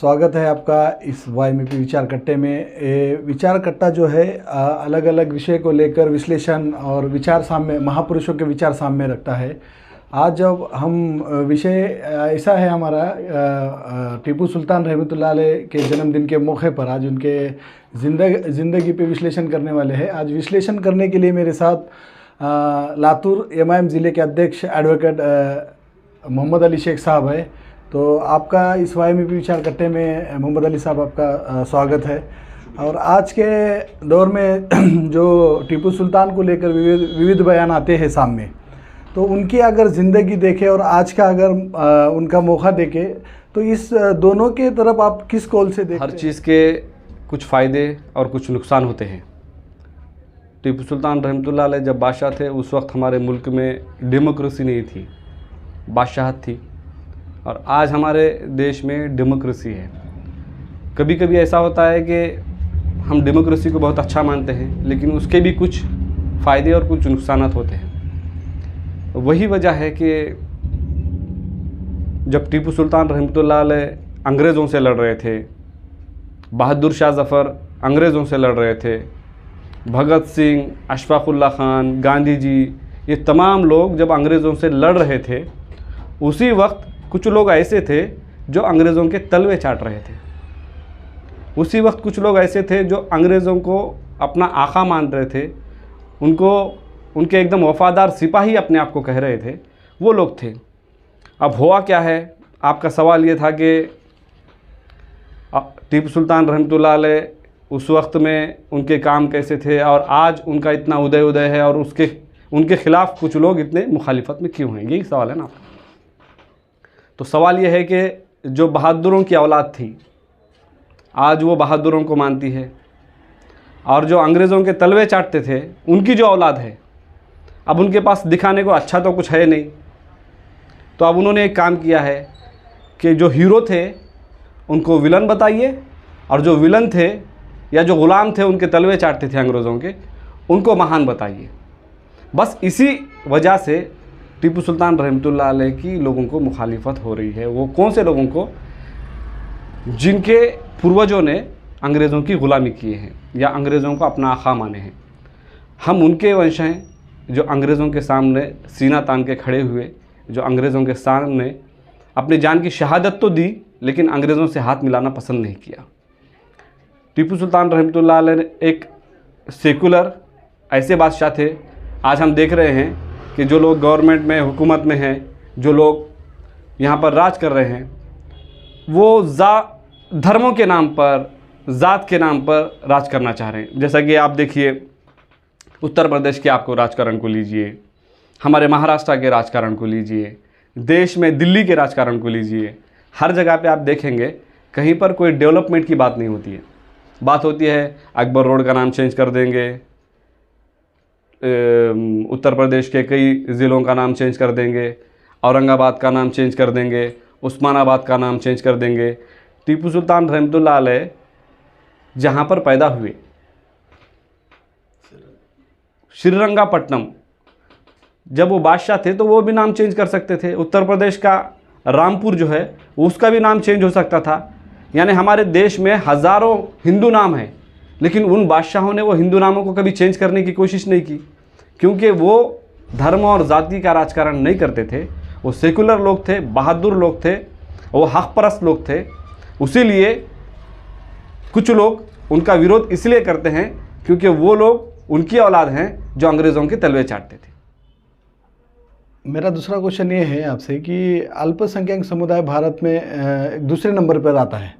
स्वागत है आपका इस वाईएमपी विचार कट्टे में। ये विचार कट्टा जो है अलग अलग विषय को लेकर विश्लेषण और विचार सामने महापुरुषों के विचार सामने रखता है। आज जब हम विषय ऐसा है हमारा टीपू सुल्तान रहमतुल्लाह अलैह के जन्मदिन के मौके पर आज उनके ज़िंदगी पे विश्लेषण करने वाले हैं। आज विश्लेषण करने के लिए मेरे साथ लातूर एमआईएम ज़िले के अध्यक्ष एडवोकेट मोहम्मद अली शेख साहब है। तो आपका इस वाईएमपी विचार कट्टे में मोहम्मद अली साहब आपका स्वागत है। और आज के दौर में जो टीपू सुल्तान को लेकर विविध बयान आते हैं सामने, तो उनकी अगर ज़िंदगी देखें और आज का अगर उनका मौका देखें तो इस दोनों के तरफ आप किस कौल से देखते हैं? हर चीज़ के कुछ फ़ायदे और कुछ नुकसान होते हैं। टीपू सुल्तान रहमतुल्लाह अलैह जब बादशाह थे उस वक्त हमारे मुल्क में डेमोक्रेसी नहीं थी, बादशाहत थी। और आज हमारे देश में डेमोक्रेसी है। कभी कभी ऐसा होता है कि हम डेमोक्रेसी को बहुत अच्छा मानते हैं, लेकिन उसके भी कुछ फ़ायदे और कुछ नुकसान होते हैं। वही वजह है कि जब टीपू सुल्तान रहमतुल्लाह अलैह अंग्रेज़ों से लड़ रहे थे, बहादुर शाह ज़फ़र अंग्रेज़ों से लड़ रहे थे, भगत सिंह, अशफाक़ुल्लाह ख़ान, गांधी जी, ये तमाम लोग जब अंग्रेज़ों से लड़ रहे थे, उसी वक्त कुछ लोग ऐसे थे जो अंग्रेज़ों के तलवे चाट रहे थे। उसी वक्त कुछ लोग ऐसे थे जो अंग्रेज़ों को अपना आका मान रहे थे, उनको उनके एकदम वफ़ादार सिपाही अपने आप को कह रहे थे, वो लोग थे। अब हुआ क्या है, आपका सवाल ये था कि टीपू सुल्तान रहमतुल्लाह अलैह उस वक्त में उनके काम कैसे थे और आज उनका इतना उदय है और उनके ख़िलाफ़ कुछ लोग इतने मुखालिफत में क्यों हैं, यही सवाल है ना आपका। तो सवाल ये है कि जो बहादुरों की औलाद थी आज वो बहादुरों को मानती है, और जो अंग्रेज़ों के तलवे चाटते थे उनकी जो औलाद है अब उनके पास दिखाने को अच्छा तो कुछ है नहीं। तो अब उन्होंने एक काम किया है कि जो हीरो थे उनको विलन बताइए, और जो विलन थे या जो ग़ुलाम थे उनके तलवे चाटते थे अंग्रेज़ों के, उनको महान बताइए। बस इसी वजह से टीपू सुल्तान रहमतुल्लाह अलैह की लोगों को मुखालिफत हो रही है। वो कौन से लोगों को? जिनके पूर्वजों ने अंग्रेज़ों की ग़ुलामी किए हैं या अंग्रेज़ों को अपना आका माने हैं। हम उनके वंश हैं जो अंग्रेज़ों के सामने सीना तान के खड़े हुए, जो अंग्रेज़ों के सामने अपनी जान की शहादत तो दी लेकिन अंग्रेज़ों से हाथ मिलाना पसंद नहीं किया। टीपू सुल्तान रहमतुल्लाह अलैह एक सेकुलर ऐसे बादशाह थे। आज हम देख रहे हैं कि जो लोग गवर्नमेंट में, हुकूमत में हैं, जो लोग यहाँ पर राज कर रहे हैं, वो धर्मों के नाम पर, ज़ात के नाम पर राज करना चाह रहे हैं। जैसा कि आप देखिए उत्तर प्रदेश के आपको राजकारण को लीजिए, हमारे महाराष्ट्र के राजकारण को लीजिए, देश में दिल्ली के राजकारण को लीजिए, हर जगह पे आप देखेंगे कहीं पर कोई डेवलपमेंट की बात नहीं होती है। बात होती है अकबर रोड का नाम चेंज कर देंगे, उत्तर प्रदेश के कई ज़िलों का नाम चेंज कर देंगे, औरंगाबाद का नाम चेंज कर देंगे, उस्मानाबाद का नाम चेंज कर देंगे। टीपू सुल्तान रहमतुल्लाह अलैह जहाँ पर पैदा हुए, श्रीरंगापट्टनम, जब वो बादशाह थे तो वो भी नाम चेंज कर सकते थे। उत्तर प्रदेश का रामपुर जो है उसका भी नाम चेंज हो सकता था। यानी हमारे देश में हज़ारों हिंदू नाम हैं, लेकिन उन बादशाहों ने वो हिंदू नामों को कभी चेंज करने की कोशिश नहीं की, क्योंकि वो धर्म और जाति का राजकारण नहीं करते थे। वो सेकुलर लोग थे, बहादुर लोग थे, वो हक परस्त लोग थे। उसीलिए कुछ लोग उनका विरोध इसलिए करते हैं क्योंकि वो लोग उनकी औलाद हैं जो अंग्रेज़ों के तलवे चाटते थे। मेरा दूसरा क्वेश्चन ये है आपसे कि अल्पसंख्यक समुदाय भारत में दूसरे नंबर पर आता है,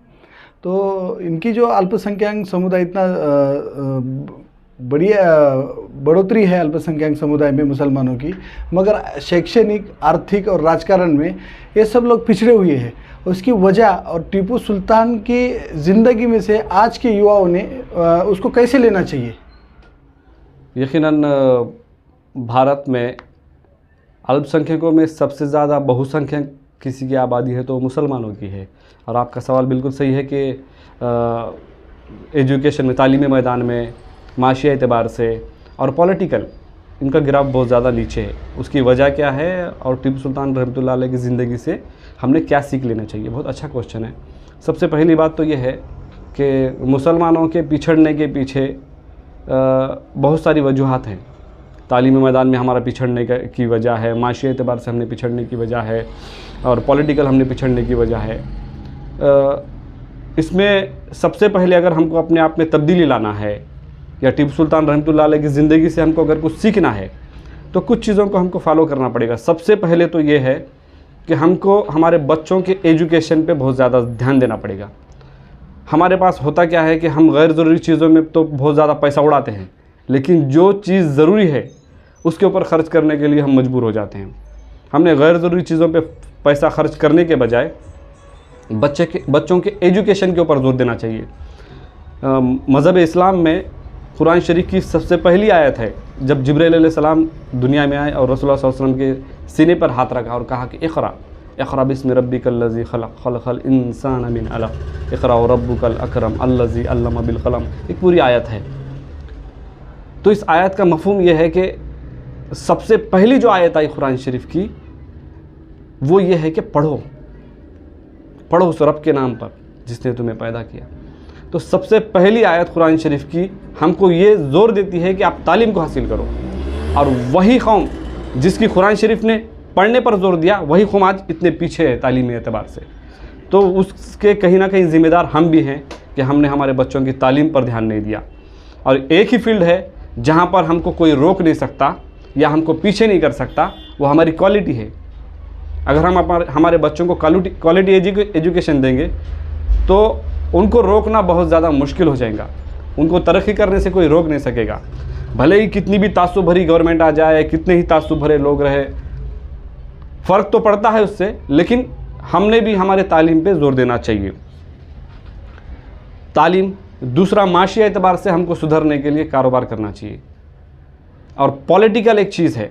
तो इनकी जो अल्पसंख्यक समुदाय इतना बढ़ोतरी है अल्पसंख्यक समुदाय में मुसलमानों की, मगर शैक्षणिक, आर्थिक और राजकारण में ये सब लोग पिछड़े हुए हैं। उसकी वजह और टीपू सुल्तान की ज़िंदगी में से आज के युवाओं ने उसको कैसे लेना चाहिए? यकीनन भारत में अल्पसंख्यकों में सबसे ज़्यादा बहुसंख्यक किसी की आबादी है तो मुसलमानों की है। और आपका सवाल बिल्कुल सही है कि एजुकेशन में, तालीमी मैदान में, माशी एतबार से और पॉलिटिकल इनका गिराव बहुत ज़्यादा नीचे है। उसकी वजह क्या है और टीपू सुल्तान रहमतुल्लाह अलैह की ज़िंदगी से हमने क्या सीख लेना चाहिए? बहुत अच्छा क्वेश्चन है। सबसे पहली बात तो ये है कि मुसलमानों के पिछड़ने के पीछे बहुत सारी वजूहात हैं। तालीमी मैदान में हमारा पिछड़ने की वजह है, माशी एतबार से हमने पिछड़ने की वजह है, और पॉलिटिकल हमने पिछड़ने की वजह है। इसमें सबसे पहले अगर हमको अपने आप में तब्दीली लाना है, या टीपू सुल्तान रहमतुल्लाह अलैह की ज़िंदगी से हमको अगर कुछ सीखना है, तो कुछ चीज़ों को हमको फॉलो करना पड़ेगा। सबसे पहले तो ये है कि हमको हमारे बच्चों के एजुकेशन पे बहुत ज़्यादा ध्यान देना पड़ेगा। हमारे पास होता क्या है कि हम गैर ज़रूरी चीज़ों में तो बहुत ज़्यादा पैसा उड़ाते हैं, लेकिन जो चीज़ ज़रूरी है उसके ऊपर ख़र्च करने के लिए हम मजबूर हो जाते हैं। हमने गैर ज़रूरी चीज़ों पे पैसा खर्च करने के बजाय बच्चों के एजुकेशन के ऊपर जोर देना चाहिए। मज़हब इस्लाम में कुरान शरीफ की सबसे पहली आयत है जब जिब्रील अलैहिस्सलाम दुनिया में आए और रसूलुल्लाह सल्लल्लाहु अलैहि वसल्लम के सीने पर हाथ रखा और कहा कि इक़रा बिस्मि रब्बिकल्लज़ी खलक़ल इंसान मिन अलक़ इक़रा व रब्बुकल अकरम अल्लज़ी अल्लम बिल क़लम। एक पूरी आयत है। तो इस आयत का मफ़हूम यह है कि सबसे पहली जो आयत आई कुरान शरीफ की वो ये है कि पढ़ो उस रब के नाम पर जिसने तुम्हें पैदा किया। तो सबसे पहली आयत कुरान शरीफ की हमको ये ज़ोर देती है कि आप तालीम को हासिल करो, और वही कौम जिसकी कुरान शरीफ ने पढ़ने पर जोर दिया वही कौम आज इतने पीछे है तालीमी एतबार से। तो उसके कहीं ना कहीं ज़िम्मेदार हम भी हैं कि हमने हमारे बच्चों की तालीम पर ध्यान नहीं दिया। और एक ही फील्ड है जहाँ पर हमको कोई रोक नहीं सकता या हमको पीछे नहीं कर सकता, वो हमारी क्वालिटी है। अगर हम हमारे बच्चों को क्वालिटी एजुकेशन देंगे तो उनको रोकना बहुत ज़्यादा मुश्किल हो जाएगा। उनको तरक्की करने से कोई रोक नहीं सकेगा, भले ही कितनी भी तासुब भरी गवर्नमेंट आ जाए, कितने ही तासुब भरे लोग रहे, फ़र्क तो पड़ता है उससे, लेकिन हमने भी हमारे तालीम पे जोर देना चाहिए। तालीम, दूसरा माशी एतबार से हमको सुधरने के लिए कारोबार करना चाहिए। और पॉलिटिकल एक चीज़ है,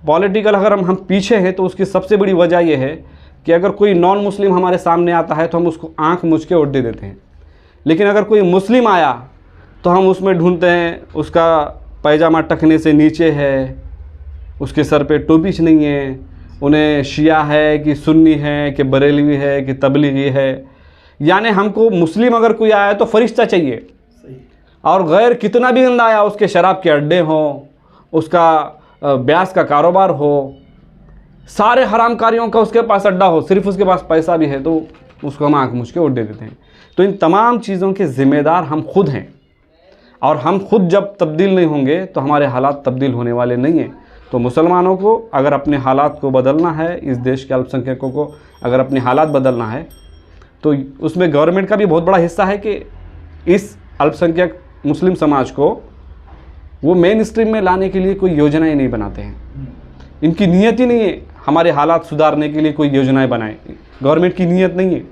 पॉलिटिकल अगर हम पीछे हैं तो उसकी सबसे बड़ी वजह यह है कि अगर कोई नॉन मुस्लिम हमारे सामने आता है तो हम उसको आंख मूंझ के वोट दे देते हैं, लेकिन अगर कोई मुस्लिम आया तो हम उसमें ढूंढते हैं उसका पैजामा टखने से नीचे है, उसके सर पे टोपी नहीं है, उन्हें शिया है कि सुन्नी है कि बरेलवी है कि तबलीगी है। यानी हमको मुस्लिम अगर कोई आया तो फरिश्ता चाहिए, और गैर कितना भी गंदा आया, उसके शराब के अड्डे हों, उसका ब्यास का कारोबार हो, सारे हरामकारियों का उसके पास अड्डा हो, सिर्फ उसके पास पैसा भी है तो उसको हम आँख मूंझ के वोट दे देते हैं। तो इन तमाम चीज़ों के ज़िम्मेदार हम खुद हैं, और हम खुद जब तब्दील नहीं होंगे तो हमारे हालात तब्दील होने वाले नहीं हैं। तो मुसलमानों को अगर अपने हालात को बदलना है, इस देश के अल्पसंख्यकों को अगर अपने हालात बदलना है, तो उसमें गवर्नमेंट का भी बहुत बड़ा हिस्सा है कि इस अल्पसंख्यक मुस्लिम समाज को वो मेन स्ट्रीम में लाने के लिए कोई योजनाएं नहीं बनाते हैं। इनकी नीयत ही नहीं है हमारे हालात सुधारने के लिए कोई योजनाएं बनाए, गवर्नमेंट की नीयत नहीं है।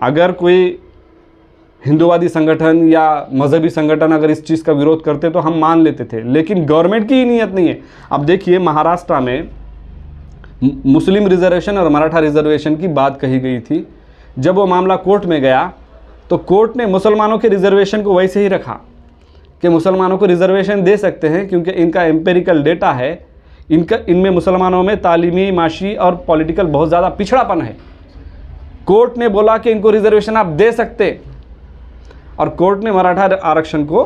अगर कोई हिंदूवादी संगठन या मजहबी संगठन अगर इस चीज़ का विरोध करते तो हम मान लेते थे, लेकिन गवर्नमेंट की ही नीयत नहीं है। अब देखिए महाराष्ट्र में मुस्लिम रिजर्वेशन और मराठा रिजर्वेशन की बात कही गई थी, जब वो मामला कोर्ट में गया तो कोर्ट ने मुसलमानों के रिजर्वेशन को वैसे ही रखा कि मुसलमानों को रिजर्वेशन दे सकते हैं क्योंकि इनका एम्पेरिकल डेटा है, इनमें मुसलमानों में तालीमी, माशी और पॉलिटिकल बहुत ज़्यादा पिछड़ापन है। कोर्ट ने बोला कि इनको रिजर्वेशन आप दे सकते, और कोर्ट ने मराठा आरक्षण को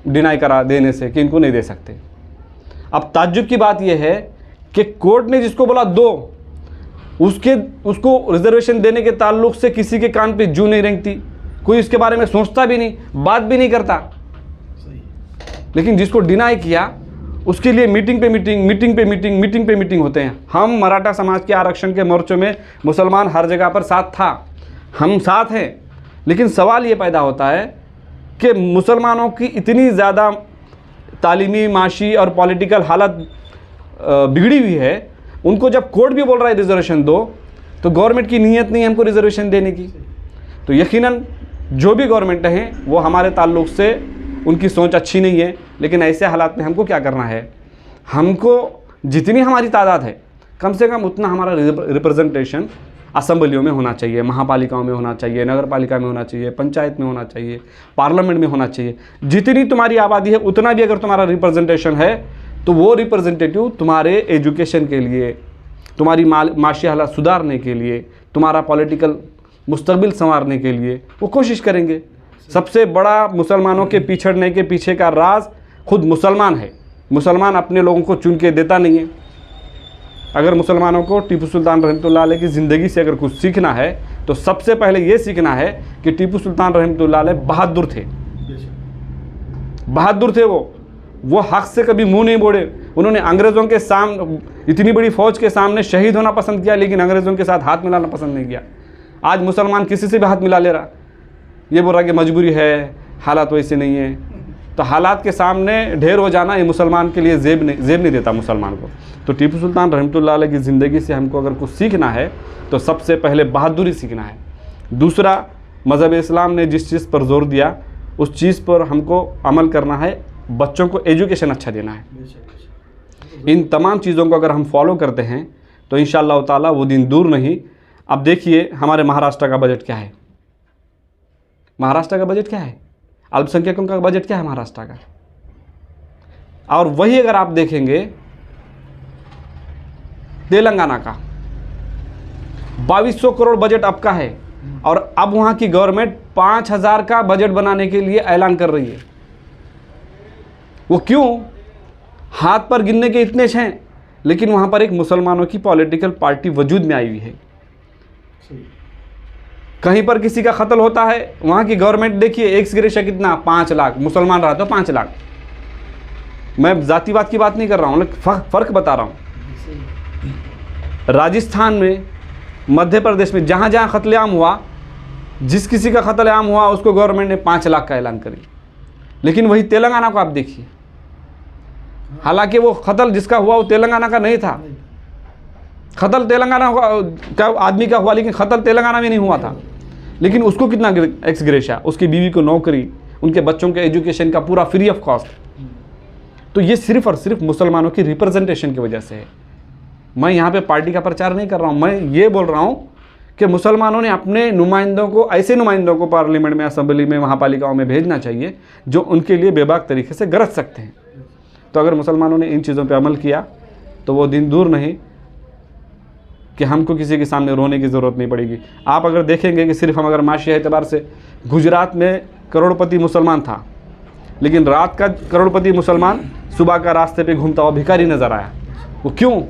डिनाई करा देने से कि इनको नहीं दे सकते। अब ताज्जुब की बात यह है कि कोर्ट ने जिसको बोला दो, उसको रिजर्वेशन देने के ताल्लुक से किसी के कान पे जू नहीं रेंगती, कोई इसके बारे में सोचता भी नहीं, बात भी नहीं करता। लेकिन जिसको डिनाई किया उसके लिए मीटिंग पे मीटिंग होते हैं। हम मराठा समाज के आरक्षण के मोर्चों में मुसलमान हर जगह पर साथ था, हम साथ हैं, लेकिन सवाल ये पैदा होता है कि मुसलमानों की इतनी ज़्यादा तालीमी, माशी और पॉलिटिकल हालत बिगड़ी हुई है, उनको जब कोर्ट भी बोल रहा है रिजर्वेशन दो, तो गवर्नमेंट की नीयत नहीं है हमको रिजर्वेशन देने की। तो यकीनन जो भी गवर्नमेंट हैं वो हमारे ताल्लुक से उनकी सोच अच्छी नहीं है, लेकिन ऐसे हालात में हमको क्या करना है, हमको जितनी हमारी तादाद है कम से कम उतना हमारा रिप्रेजेंटेशन असम्बलियों में होना चाहिए, महापालिकाओं में होना चाहिए, नगर पालिका में होना चाहिए, पंचायत में होना चाहिए, पार्लियामेंट में होना चाहिए। जितनी तुम्हारी आबादी है उतना भी अगर तुम्हारा रिप्रेजेंटेशन है तो वो रिप्रेजेंटेटिव तुम्हारे एजुकेशन के लिए, तुम्हारी माशी हालात सुधारने के लिए, तुम्हारा पॉलिटिकल मुस्तकबिल संवारने के लिए वो कोशिश करेंगे। सबसे बड़ा मुसलमानों के पिछड़ने के पीछे का राज खुद मुसलमान है। मुसलमान अपने लोगों को चुन के देता नहीं है। अगर मुसलमानों को टीपू सुल्तान रहमतुल्लाह अलैह की ज़िंदगी से अगर कुछ सीखना है तो सबसे पहले ये सीखना है कि टीपू सुल्तान रहमतुल्लाह अलैह बहादुर थे, बहादुर थे। वो हक से कभी मुंह नहीं मोड़े। उन्होंने अंग्रेज़ों के सामने, इतनी बड़ी फ़ौज के सामने शहीद होना पसंद किया, लेकिन अंग्रेज़ों के साथ हाथ मिलाना पसंद नहीं किया। आज मुसलमान किसी से भी हाथ मिला ले रहा, ये बोल रहा कि मजबूरी है, हालात वैसे नहीं है। तो हालात के सामने ढेर हो जाना ये मुसलमान के लिए जेब नहीं देता मुसलमान को। तो टीपू सुल्तान रहमतुल्लाह अलैह की ज़िंदगी से हमको अगर कुछ सीखना है तो सबसे पहले बहादुरी सीखना है। दूसरा, मज़हब इस्लाम ने जिस चीज़ पर जोर दिया उस चीज़ पर हमको अमल करना है। बच्चों को एजुकेशन अच्छा देना है। इन तमाम चीज़ों को अगर हम फॉलो करते हैं तो इंशाअल्लाह ताला वो दिन दूर नहीं। अब देखिए हमारे महाराष्ट्र का बजट क्या है, महाराष्ट्र का बजट क्या है, अल्पसंख्यकों का बजट क्या है महाराष्ट्र का। और वही अगर आप देखेंगे तेलंगाना का 2200 करोड़ बजट अब का है, और अब वहाँ की गवर्नमेंट 5000 का बजट बनाने के लिए ऐलान कर रही है। वो क्यों? हाथ पर गिनने के इतने हैं, लेकिन वहाँ पर एक मुसलमानों की पॉलिटिकल पार्टी वजूद में आई हुई है। कहीं पर किसी का कत्ल होता है, वहाँ की गवर्नमेंट देखिए एक्स ग्रेशिया कितना, 5 लाख, मुसलमान रहा तो 5 लाख। मैं जातिवाद की बात नहीं कर रहा हूँ, लेकिन फ़र्क बता रहा हूँ। राजस्थान में, मध्य प्रदेश में जहाँ जहाँ कत्लेआम हुआ, जिस किसी का कत्लेआम हुआ उसको गवर्नमेंट ने 5 लाख का ऐलान करी। लेकिन वही तेलंगाना को आप देखिए, हालांकि वो कत्ल जिसका हुआ वो तेलंगाना का नहीं था, कत्ल तेलंगाना का आदमी का हुआ, लेकिन कत्ल तेलंगाना में नहीं हुआ था। लेकिन उसको कितना एक्स ग्रेशिया, उसकी बीवी को नौकरी, उनके बच्चों के एजुकेशन का पूरा फ्री ऑफ कॉस्ट। तो ये सिर्फ और सिर्फ मुसलमानों की रिप्रेजेंटेशन की वजह से है। मैं यहाँ पे पार्टी का प्रचार नहीं कर रहा हूँ, मैं ये बोल रहा हूँ कि मुसलमानों ने अपने नुमाइंदों को, ऐसे नुमाइंदों को पार्लियामेंट में, असेंबली में, महापालिकाओं में भेजना चाहिए जो उनके लिए बेबाक तरीके से गरज सकते हैं। तो अगर मुसलमानों ने इन चीज़ों पर अमल किया तो वो दिन दूर नहीं कि हमको किसी के सामने रोने की ज़रूरत नहीं पड़ेगी। आप अगर देखेंगे कि सिर्फ हम अगर माशी एतबार से, गुजरात में करोड़पति मुसलमान था, लेकिन रात का करोड़पति मुसलमान सुबह का रास्ते पे घूमता हुआ भिखारी नज़र आया। वो क्यों?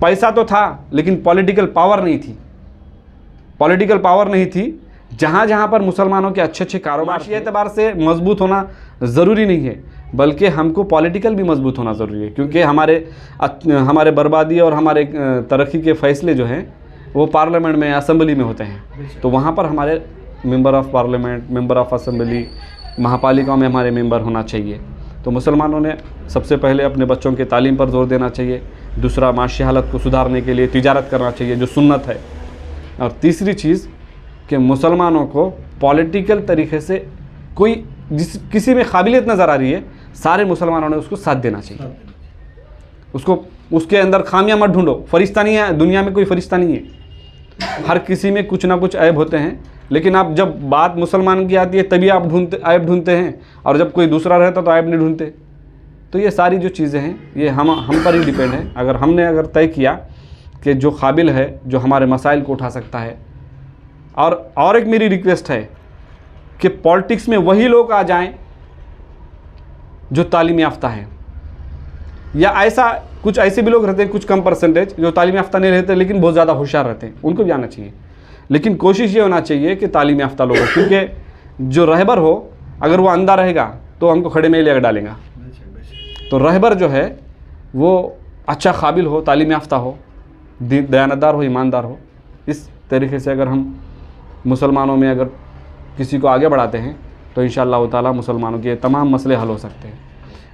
पैसा तो था लेकिन पॉलिटिकल पावर नहीं थी, पॉलिटिकल पावर नहीं थी। जहाँ जहाँ पर मुसलमानों के अच्छे अच्छे कारोबार, माशी एतबार से मजबूत होना ज़रूरी नहीं है, बल्कि हमको पॉलिटिकल भी मजबूत होना ज़रूरी है। क्योंकि हमारे बर्बादी और हमारे तरक्की के फ़ैसले जो हैं वो पार्लियामेंट में, असेंबली में होते हैं। तो वहाँ पर हमारे member of parliament, member of assembly, महापालिकाओं में हमारे मेंबर होना चाहिए। तो मुसलमानों ने सबसे पहले अपने बच्चों के तालीम पर जोर देना चाहिए। दूसरा, माशी हालत को सुधारने के लिए तिजारत करना चाहिए जो सुन्नत है। और तीसरी चीज़ कि मुसलमानों को पॉलिटिकल तरीके से कोई किसी में काबिलियत नज़र आ रही है, सारे मुसलमानों ने उसको साथ देना चाहिए। उसको, उसके अंदर खामियां मत ढूंढो। फरिश्ता नहीं है दुनिया में, कोई फरिश्ता नहीं है। हर किसी में कुछ ना कुछ ऐब होते हैं, लेकिन आप जब बात मुसलमान की आती है तभी आप ऐब ढूंढते हैं, और जब कोई दूसरा रहता तो ऐब नहीं ढूंढते। तो ये सारी जो चीज़ें हैं ये हम पर ही डिपेंड है। अगर हमने तय किया कि जो काबिल है, जो हमारे मसाइल को उठा सकता है। और एक मेरी रिक्वेस्ट है कि पॉलिटिक्स में वही लोग आ जाएं जो तालीम याफ्ता हैं, या कुछ ऐसे भी लोग रहते हैं, कुछ कम परसेंटेज जो तालीम याफ्ता नहीं रहते लेकिन बहुत ज़्यादा होशियार रहते हैं, उनको भी आना चाहिए। लेकिन कोशिश ये होना चाहिए कि तालीम याफ्ता लोग हो, क्योंकि जो रहबर हो अगर वो अंधा रहेगा तो हमको खड़े में ले डालेगा। तो रहबर जो है वो अच्छा काबिल हो, तालीम याफ्ता हो, दयानतदार हो, ईमानदार हो। इस तरीके से अगर हम मुसलमानों में अगर किसी को आगे बढ़ाते हैं तो इंशाअल्लाह ताला मुसलमानों के तमाम मसले हल हो सकते हैं।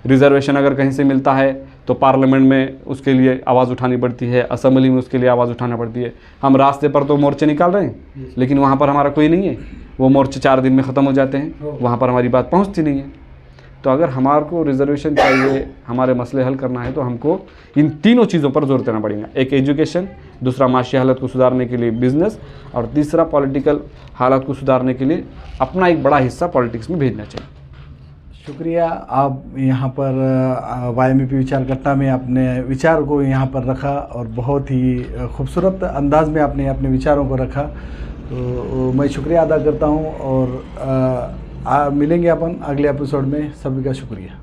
रिज़र्वेशन अगर कहीं से मिलता है तो पार्लियामेंट में उसके लिए आवाज़ उठानी पड़ती है, असेंबली में उसके लिए आवाज़ उठाना पड़ती है। हम रास्ते पर तो मोर्चे निकाल रहे हैं, लेकिन वहाँ पर हमारा कोई नहीं है। वो मोर्चे 4 दिन में ख़त्म हो जाते हैं, वहाँ पर हमारी बात पहुँचती नहीं है। तो अगर हमारे को रिज़र्वेशन चाहिए, हमारे मसले हल करना है, तो हमको इन तीनों चीज़ों पर जोर देना पड़ेगा। एक एजुकेशन, दूसरा माशी हालत को सुधारने के लिए बिज़नेस, और तीसरा पॉलिटिकल हालत को सुधारने के लिए अपना एक बड़ा हिस्सा पॉलिटिक्स में भेजना चाहिए। शुक्रिया। आप यहाँ पर YMP विचारकट्टा में अपने विचार को यहाँ पर रखा और बहुत ही खूबसूरत अंदाज में आपने अपने विचारों को रखा। तो मैं शुक्रिया अदा करता हूँ और मिलेंगे अपन अगले एपिसोड में। सभी का शुक्रिया।